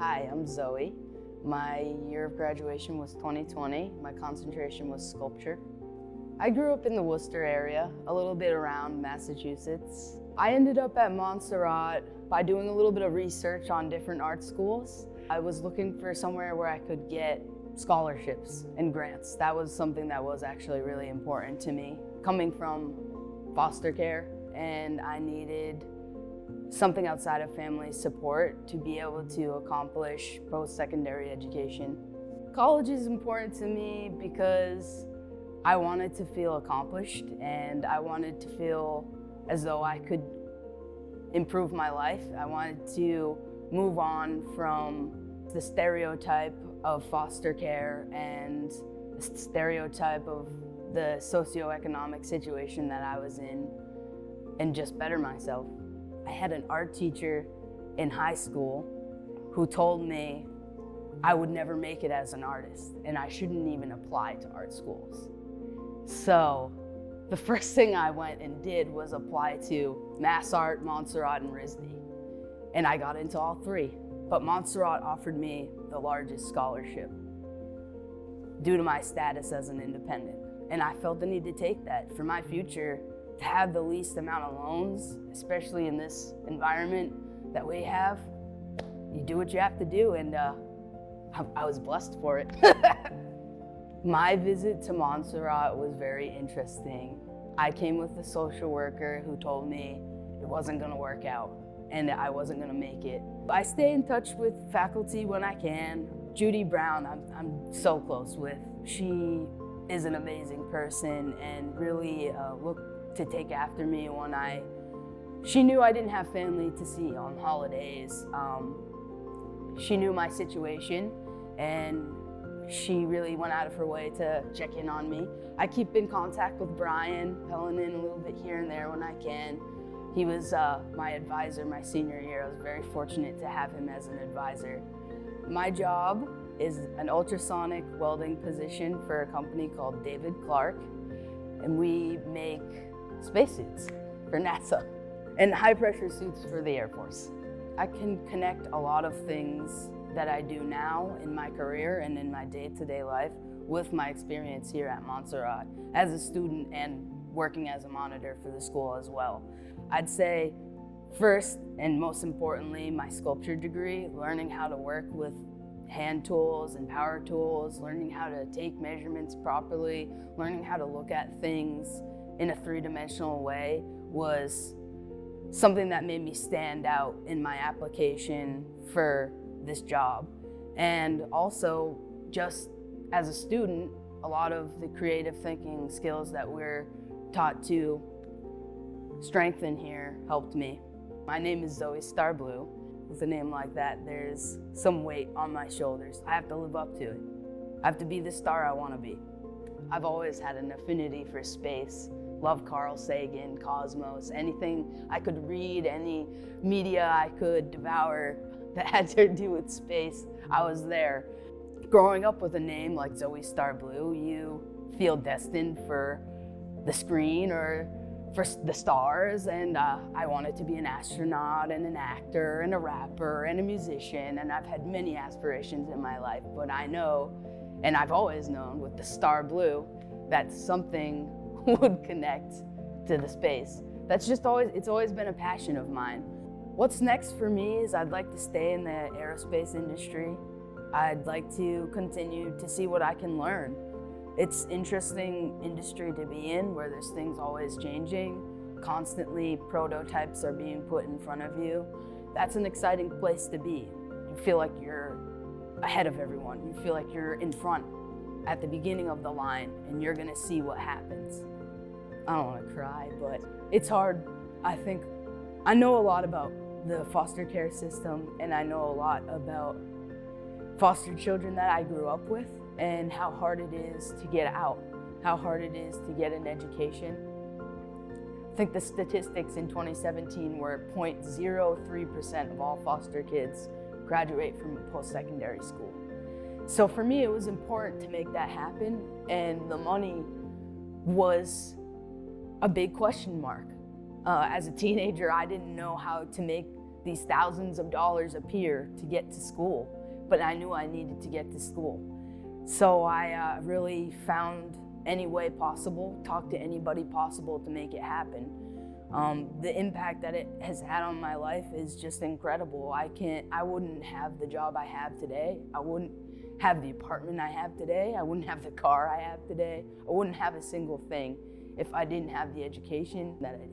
Hi, I'm Zoe. My year of graduation was 2020. My concentration was sculpture. I grew up in the Worcester area, a little bit around Massachusetts. I ended up at Montserrat by doing a little bit of research on different art schools. I was looking for somewhere where I could get scholarships and grants. That was something that was actually really important to me. Coming from foster care, and I needed something outside of family support to be able to accomplish post-secondary education. College is important to me because I wanted to feel accomplished and I wanted to feel as though I could improve my life. I wanted to move on from the stereotype of foster care and the stereotype of the socioeconomic situation that I was in and just better myself. I had an art teacher in high school who told me I would never make it as an artist and I shouldn't even apply to art schools. So the first thing I went and did was apply to Mass Art, Montserrat, and RISD. And I got into all three. But Montserrat offered me the largest scholarship due to my status as an independent. And I felt the need to take that for my future, to have the least amount of loans, especially in this environment that we have. You do what you have to do, and I was blessed for it. My visit to Montserrat was very interesting. I came with a social worker who told me it wasn't gonna work out and that I wasn't gonna make it. I stay in touch with faculty when I can. Judy Brown, I'm so close with. She is an amazing person and really looked to take after me when she knew I didn't have family to see on holidays. She knew my situation and she really went out of her way to check in on me. I keep in contact with Brian, filling in a little bit here and there when I can. He was my advisor my senior year. I was very fortunate to have him as an advisor. My job is an ultrasonic welding position for a company called David Clark, and we make spacesuits for NASA and high pressure suits for the Air Force. I can connect a lot of things that I do now in my career and in my day-to-day life with my experience here at Montserrat as a student and working as a monitor for the school as well. I'd say first and most importantly, my sculpture degree, learning how to work with hand tools and power tools, learning how to take measurements properly, learning how to look at things in a three-dimensional way was something that made me stand out in my application for this job. And also, just as a student, a lot of the creative thinking skills that we're taught to strengthen here helped me. My name is Zoie Bleau. With a name like that, there's some weight on my shoulders. I have to live up to it. I have to be the star I want to be. I've always had an affinity for space. Love Carl Sagan, Cosmos, anything I could read, any media I could devour that had to do with space, I was there. Growing up with a name like Zoie Bleau, you feel destined for the screen or for the stars, and I wanted to be an astronaut and an actor and a rapper and a musician, and I've had many aspirations in my life, but I know, and I've always known with the star blue, that something would connect to the space. It's always been a passion of mine. What's next for me is I'd like to stay in the aerospace industry. I'd like to continue to see what I can learn. It's interesting industry to be in where there's things always changing. Constantly prototypes are being put in front of you. That's an exciting place to be. You feel like you're ahead of everyone. You feel like you're in front at the beginning of the line and you're gonna see what happens. I don't wanna cry, but it's hard. I know a lot about the foster care system and I know a lot about foster children that I grew up with and how hard it is to get out, how hard it is to get an education. I think the statistics in 2017 were 0.03% of all foster kids graduate from post-secondary school. So for me, it was important to make that happen, and the money was a big question mark. As a teenager, I didn't know how to make these thousands of dollars appear to get to school, but I knew I needed to get to school. So I really found any way possible, talked to anybody possible to make it happen. The impact that it has had on my life is just incredible. I wouldn't have the job I have today. I wouldn't have the apartment I have today. I wouldn't have the car I have today. I wouldn't have a single thing if I didn't have the education that I